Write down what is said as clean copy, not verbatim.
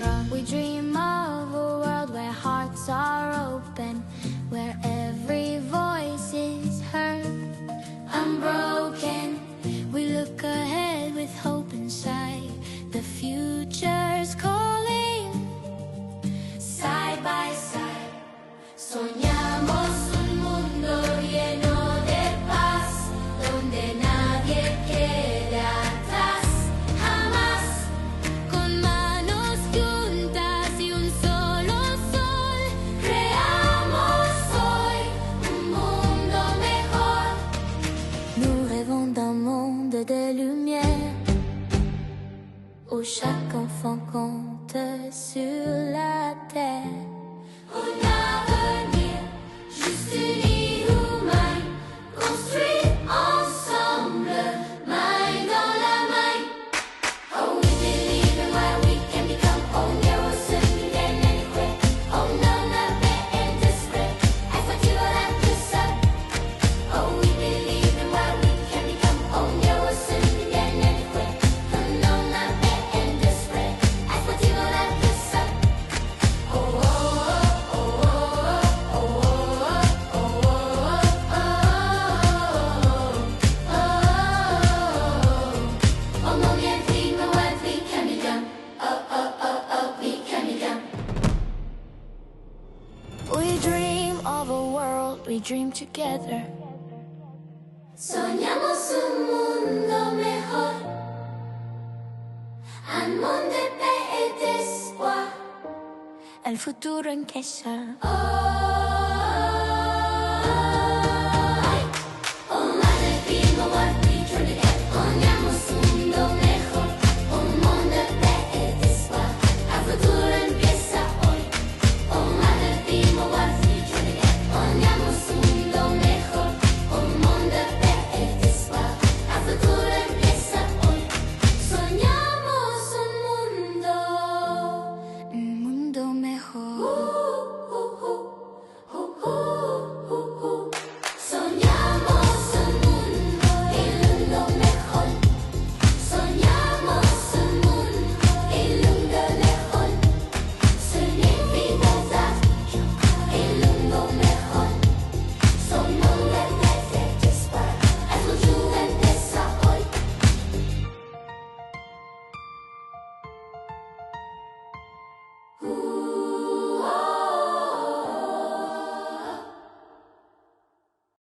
sonra. We dream of a world where hearts are open, where every voice is heard. Unbroken, we look ahead with hope inside. The future's calling, side by side. Soñamos un mundo lleno de paz, donde nadie quede atrás, jamás. Con manos juntas y un solo sol, creamos hoy un mundo mejor. Nous rêvons d'un monde de lumière, où chaque enfant compte sur la terre. Un avenir juste inhumain, construit ensemble, main dans la main. Oh, we believe in what we can become. Oh, there was certainly anywhere. Oh, no, not bad and desperate. As what you all have to say. Oh, we believe in what we can become. Oh, there was certainly anywhere. Oh, no, not bad and desperate. As what you all have to say. Oh, oh, oh, oh, oh, oh, oh, oh, oh. Oh, mon bien dream of what we can become. Oh, oh, oh, oh, we can become. We dream of a world, we dream together. Soñamos un mundo mejor, un monde de paix et d'espoir. El futuro en casa. Oh,